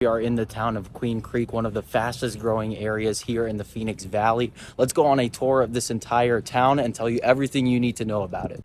We are in the town of Queen Creek, one of the fastest growing areas here in the Phoenix Valley. Let's go on a tour of this entire town and tell you everything you need to know about it.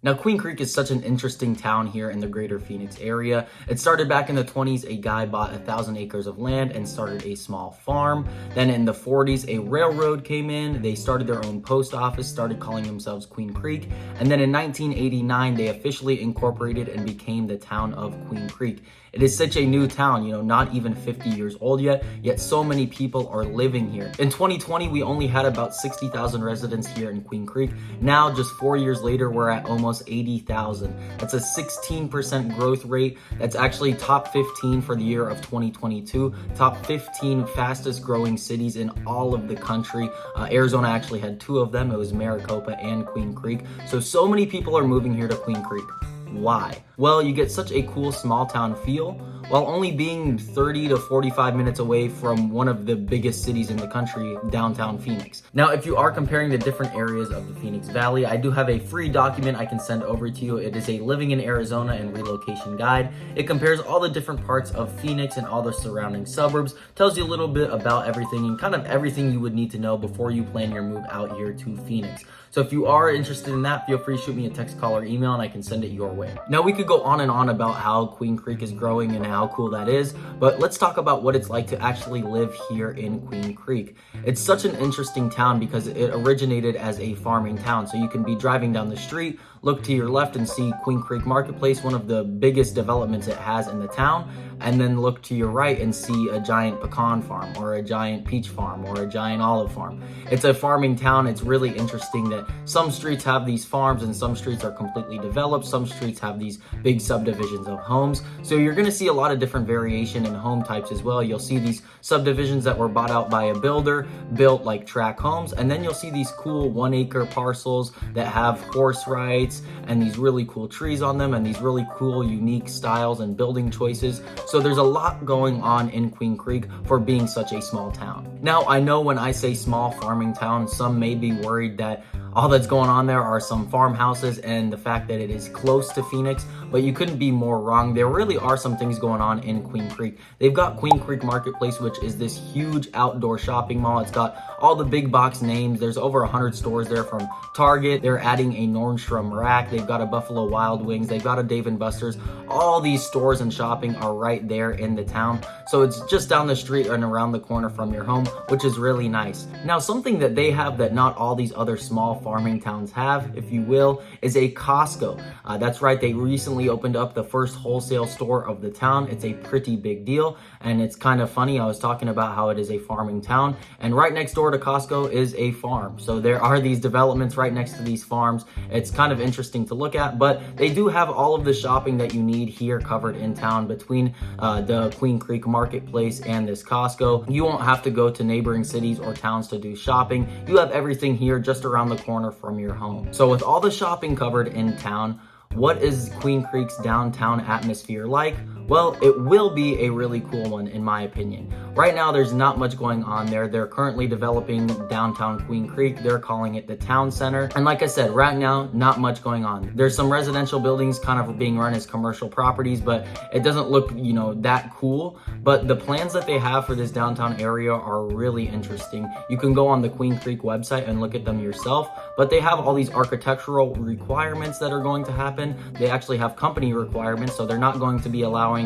Now, Queen Creek is such an interesting town here in the greater Phoenix area. It started back in the 20s. A guy bought 1,000 acres of land and started a small farm. Then in the 40s, a railroad came in. They started their own post office, started calling themselves Queen Creek. And then in 1989, they officially incorporated and became the town of Queen Creek. It is such a new town, not even 50 years old yet so many people are living here. In 2020, we only had about 60,000 residents here in Queen Creek. Now, just 4 years later, we're at almost 80,000. That's a 16% growth rate. That's actually top 15 for the year of 2022. Top 15 fastest growing cities in all of the country. Arizona actually had two of them. It was Maricopa and Queen Creek. So many people are moving here to Queen Creek. Why? Well, you get such a cool small town feel while only being 30 to 45 minutes away from one of the biggest cities in the country, downtown Phoenix. Now, if you are comparing the different areas of the Phoenix Valley, I do have a free document I can send over to you. It is a Living in Arizona and Relocation Guide. It compares all the different parts of Phoenix and all the surrounding suburbs, tells you a little bit about everything and kind of everything you would need to know before you plan your move out here to Phoenix. So if you are interested in that, feel free to shoot me a text, call, or email, and I can send it your way. Now, we could go on and on about how Queen Creek is growing and how cool that is, but let's talk about what it's like to actually live here in Queen Creek. It's such an interesting town because it originated as a farming town. So you can be driving down the street, look to your left and see Queen Creek Marketplace, one of the biggest developments it has in the town, and then look to your right and see a giant pecan farm or a giant peach farm or a giant olive farm. It's a farming town. It's really interesting that some streets have these farms and some streets are completely developed. Some streets have these big subdivisions of homes. So you're going to see a lot of different variation in home types as well. You'll see these subdivisions that were bought out by a builder, built like tract homes, and then you'll see these cool 1 acre parcels that have horse rides and these really cool trees on them and these really cool unique styles and building choices. So there's a lot going on in Queen Creek for being such a small town. Now, I know when I say small farming town, some may be worried that all that's going on there are some farmhouses and the fact that it is close to Phoenix, but you couldn't be more wrong. There really are some things going on in Queen Creek. They've got Queen Creek Marketplace, which is this huge outdoor shopping mall. It's got all the big box names. There's over 100 stores there from Target. They're adding a Nordstrom Rack. They've got a Buffalo Wild Wings. They've got a Dave & Buster's. All these stores and shopping are right there in the town. So it's just down the street and around the corner from your home, which is really nice. Now, something that they have that not all these other small farming towns have, if you will, is a Costco. That's right, they recently opened up the first wholesale store of the town. It's a pretty big deal, and it's kind of funny. I was talking about how it is a farming town, and right next door to Costco is a farm. So there are these developments right next to these farms. It's kind of interesting to look at, but they do have all of the shopping that you need here covered in town between the Queen Creek Marketplace and this Costco. You won't have to go to neighboring cities or towns to do shopping. You have everything here just around the corner from your home. So with all the shopping covered in town, what is Queen Creek's downtown atmosphere like? Well, it will be a really cool one in my opinion. Right now, there's not much going on there. They're currently developing downtown Queen Creek. They're calling it the town center. And like I said, right now, not much going on. There's some residential buildings kind of being run as commercial properties, but it doesn't look, that cool. But the plans that they have for this downtown area are really interesting. You can go on the Queen Creek website and look at them yourself, but they have all these architectural requirements that are going to happen. They actually have company requirements, so they're not going to be allowing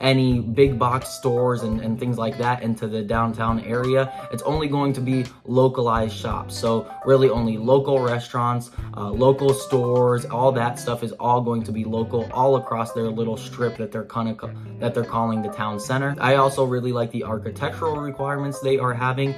any big box stores and things like that into the downtown area. It's only going to be localized shops. So really only local restaurants, local stores, all that stuff is all going to be local all across their little strip that they're calling the town center. I also really like the architectural requirements they are having,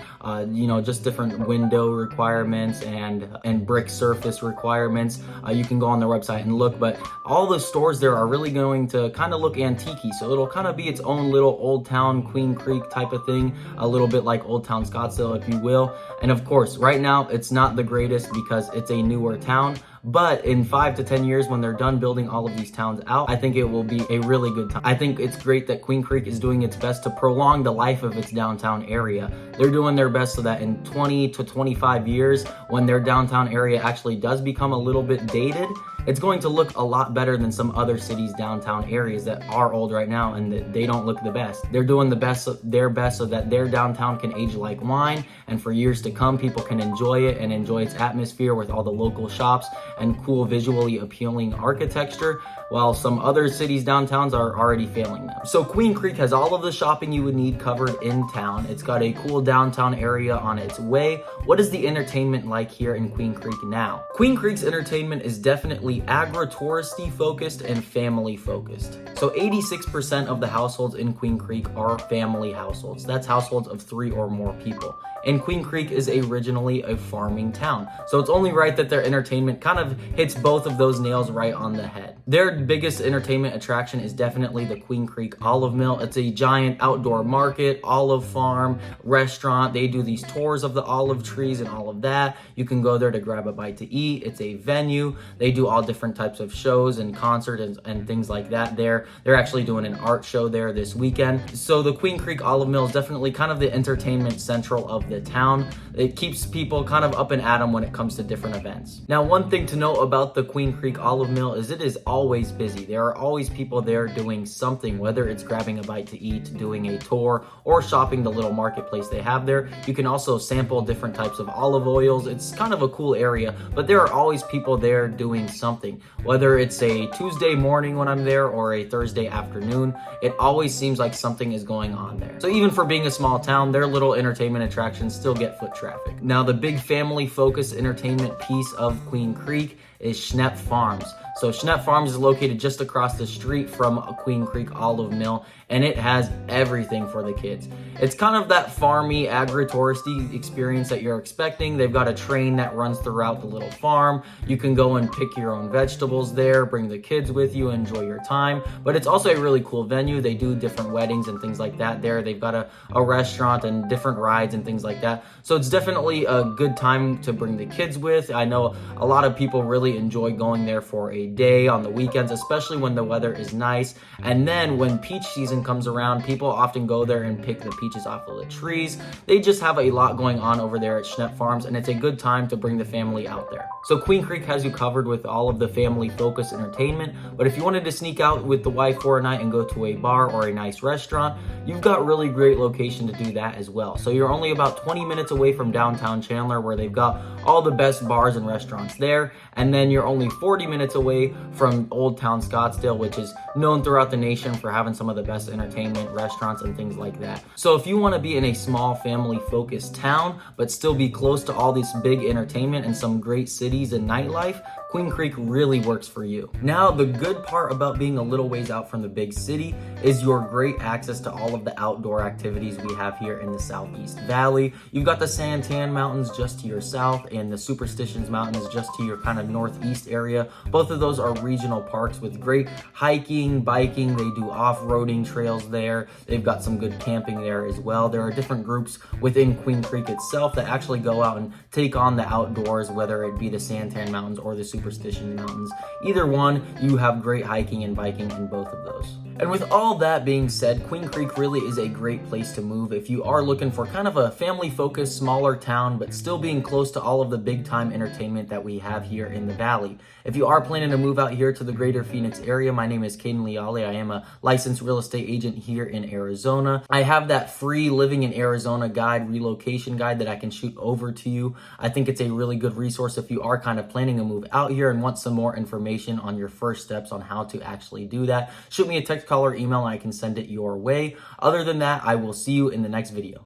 just different window requirements and brick surface requirements. You can go on their website and look, but all the stores there are really going to kind of look antique-y. So it'll kind of be its own little Old Town Queen Creek type of thing, a little bit like Old Town Scottsdale, if you will. And of course, right now, it's not the greatest because it's a newer town, But in 5 to 10 years, when they're done building all of these towns out, I think it will be a really good time. I think it's great that Queen Creek is doing its best to prolong the life of its downtown area. They're doing their best so that in 20 to 25 years, when their downtown area actually does become a little bit dated, it's going to look a lot better than some other cities' downtown areas that are old right now and that they don't look the best. They're doing their best so that their downtown can age like wine, and for years to come, people can enjoy it and enjoy its atmosphere with all the local shops and cool visually appealing architecture, while some other cities' downtowns are already failing them. So Queen Creek has all of the shopping you would need covered in town. It's got a cool downtown area on its way. What is the entertainment like here in Queen Creek now? Queen Creek's entertainment is definitely agri-touristy focused and family focused. So 86% of the households in Queen Creek are family households. That's households of 3 or more people. And Queen Creek is originally a farming town. So it's only right that their entertainment kind of hits both of those nails right on the head. Their biggest entertainment attraction is definitely the Queen Creek Olive Mill. It's a giant outdoor market, olive farm, restaurant. They do these tours of the olive trees and all of that. You can go there to grab a bite to eat. It's a venue. They do all different types of shows and concerts and things like that there. They're actually doing an art show there this weekend. So the Queen Creek Olive Mill is definitely kind of the entertainment central of the town. It keeps people kind of up and at 'em when it comes to different events. Now, one thing to note about the Queen Creek Olive Mill is it is always busy. There are always people there doing something, whether it's grabbing a bite to eat, doing a tour, or shopping the little marketplace they have there. You can also sample different types of olive oils. It's kind of a cool area, but there are always people there doing something. Whether it's a Tuesday morning when I'm there or a Thursday afternoon, it always seems like something is going on there. So even for being a small town, their little entertainment attractions still get foot traffic. Now, the big family focused entertainment piece of Queen Creek is Schnepp Farms. So Schnepp Farms is located just across the street from a Queen Creek Olive Mill, and it has everything for the kids. It's kind of that farmy, agri-touristy experience that you're expecting. They've got a train that runs throughout the little farm. You can go and pick your own vegetables there, bring the kids with you, enjoy your time. But it's also a really cool venue. They do different weddings and things like that there. They've got a restaurant and different rides and things like that. So it's definitely a good time to bring the kids with. I know a lot of people really enjoy going there for a day on the weekends, especially when the weather is nice. And then when peach season comes around, people often go there and pick the peaches off of the trees. They just have a lot going on over there at Schnepp Farms, and it's a good time to bring the family out there. So Queen Creek has you covered with all of the family focused entertainment, but if you wanted to sneak out with the wife for a night and go to a bar or a nice restaurant, you've got really great location to do that as well. So you're only about 20 minutes away from downtown Chandler, where they've got all the best bars and restaurants there, and then you're only 40 minutes away from Old Town Scottsdale, which is known throughout the nation for having some of the best entertainment, restaurants, and things like that. So if you want to be in a small family-focused town, but still be close to all this big entertainment and some great cities and nightlife, Queen Creek really works for you. Now, the good part about being a little ways out from the big city is your great access to all of the outdoor activities we have here in the Southeast Valley. You've got the Santan Mountains just to your south and the Superstitions Mountains just to your kind of northeast area. Both of those are regional parks with great hiking, biking. They do off-roading trails there. They've got some good camping there as well. There are different groups within Queen Creek itself that actually go out and take on the outdoors, whether it be the Santan Mountains or the Superstition Mountains. Either one, you have great hiking and biking in both of those. And with all that being said, Queen Creek really is a great place to move if you are looking for kind of a family-focused, smaller town, but still being close to all of the big-time entertainment that we have here in the Valley. If you are planning to move out here to the greater Phoenix area, my name is Caden Leali. I am a licensed real estate agent here in Arizona. I have that free Living in Arizona guide, relocation guide, that I can shoot over to you. I think it's a really good resource if you are kind of planning to move out here and want some more information on your first steps on how to actually do that. Shoot me a text, call, or email, and I can send it your way. Other than that, I will see you in the next video.